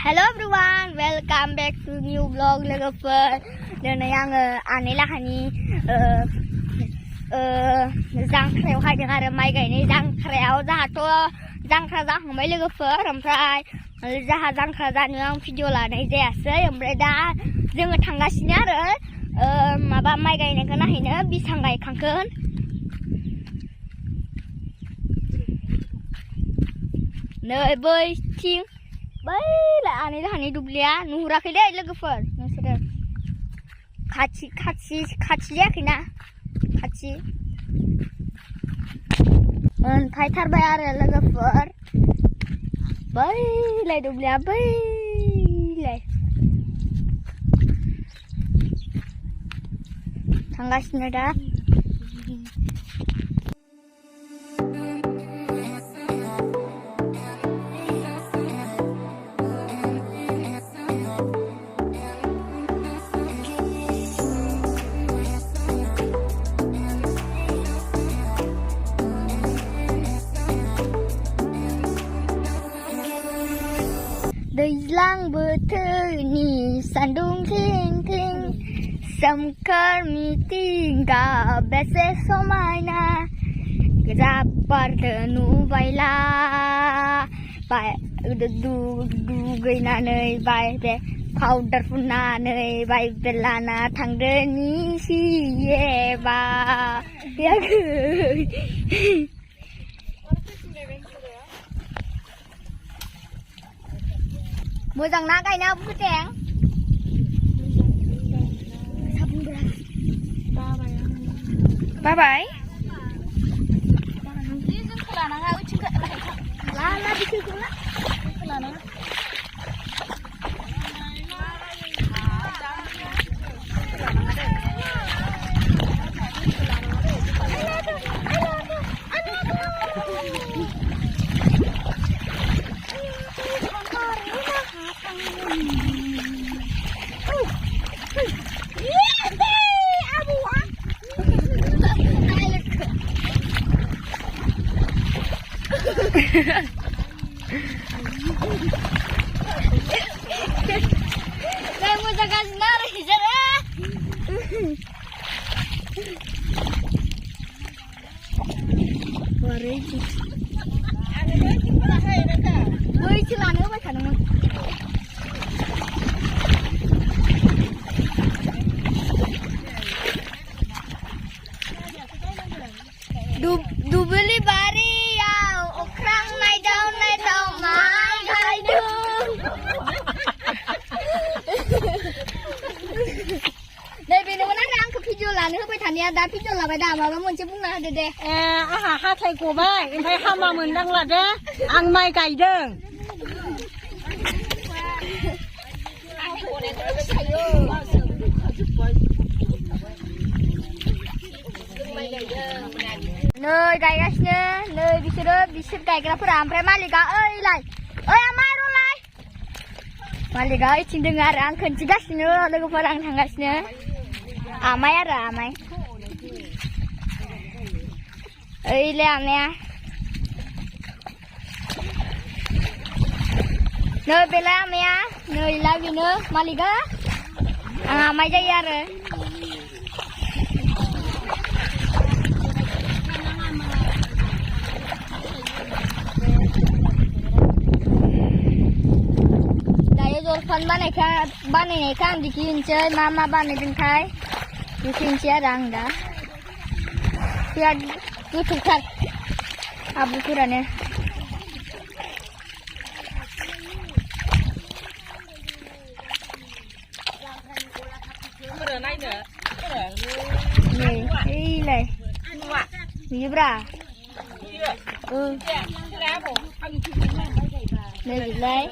Hello everyone, welcome back to new vlog logoper. Dan yang anilah hani jangkrयाव हायदों आरो माइ गायनाय जांख्रायाव जाहाथ' जांख्रा जाखांबाय लोगोफोर ओमफ्राय जाहा जांख्रा जानो आं भिडिअ लानाय जायासै ओमफ्राय दा जोङो थांगासिनो आरो माबा माइ गायनायखौ नायहैनो बिसां गायखांगोन नै बैथिं बैलाय आनै दुब्लिया नुहुराखै दे लोगोफोर नोंसोरो खाथि जायाखैना खाथि मोनफायथारबाय आरो लोगोफोर बैलाय दुब्लिया बैलाय थांगासिनो दा दैज्लां बोथोरनि सान्दुं थिं थिं सोमखोर मिथिंगा बेसे समायना गोजाब बारदों नुबायला दुगैनानै बाय बे पाउडार फुननानै बाय बेलाना थांदों निसियेबा मोजां ना गायना बुथें बाबाय जों खोलानाङा उथिं ला बिखौला खोलानाङा Saya mau jaga sendiri, jadi. Warisi. Woi, celana apa kan? Dubeli bari ya,okrang naik daun mai gaidung. Đây vì nó nói rằng cái video là nữa phải thành ra đã video là phải đào vào nó muốn chơi bún nào để ha thầy của bay em thấy ham mà mình đang lật á ăn mai cày đơn nơi gay gasnya nơi bisa gay kenapa rampai malika lai amai rolai malika izin dengar ang kenci gasnya lagu perang tanggasnya amai ada amai le amai nơi bela amai nơi lagi nơi malika ang amai jaya re phần baनायनाय kan dikinsै मा बानायदोंथाय dikinsै आरो आं दा बिराद गोथौथार आबुफोरानो नै ओइलाय नुयोब्रा नै बिलाय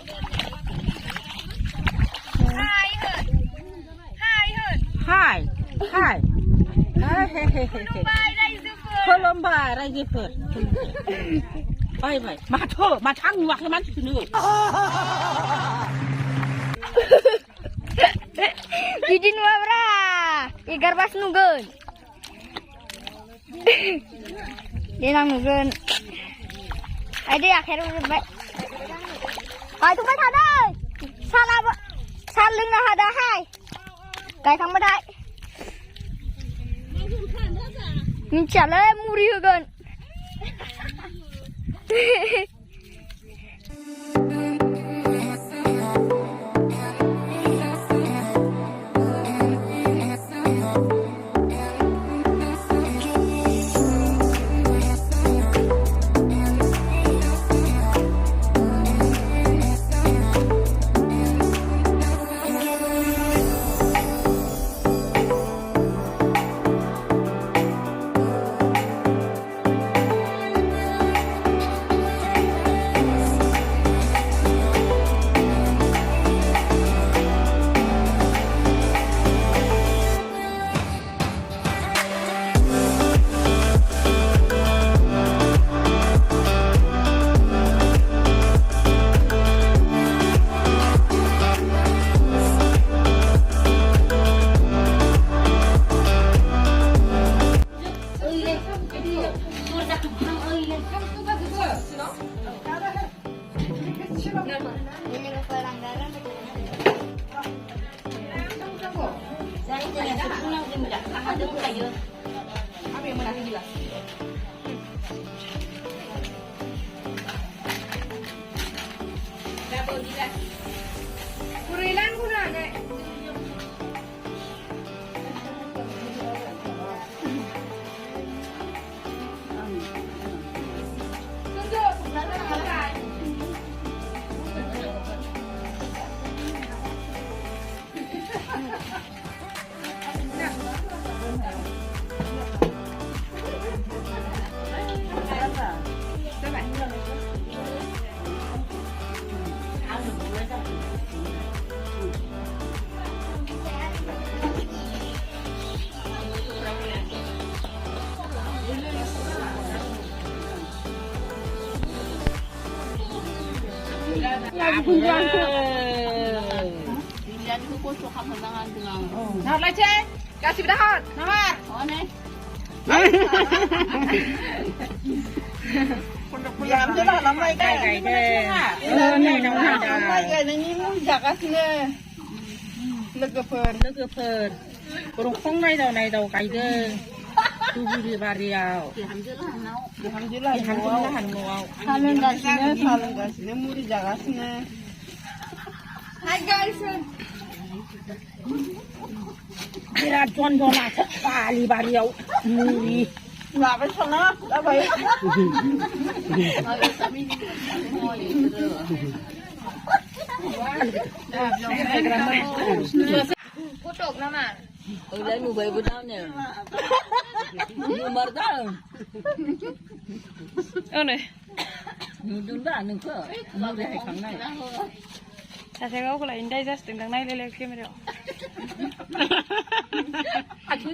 Hai Kolomba rajeper Bai ma tho ma thang wak man sunu Bidin wabra igar bas nugun Denang nugun Ade akhir udah baik. Tuh kan ada. ชาลึงนะฮะได้ให้ไก่ทำไม่ได้นี่จะเลยมูริกัน Kunjang tu. Dia tu kau suka pandangan dengan. Nah, leceh. Kasih dah. Nah, oh ni. Làm cho nó làm mấy cái đây. Này nóng hả? Mấy cái này như muốn giặt á xin nè. Lực cơ phơn. Còn không này đầu cái đây. Tu đi bà riau. Hàm dữ là hàn ngầu. Salon gasine muri jagasine. Hi guys. Kira John Dona sekali bà riau muri. Là cái sana, đã vậy. Kutuk nama. Lấy mua về bữa nào nhỉ? Mua mật đó. này. Đúng đã đừng có. Mua để khẳng này. Saya tengok kalau indai jas tenggang naik lele kamera. Aku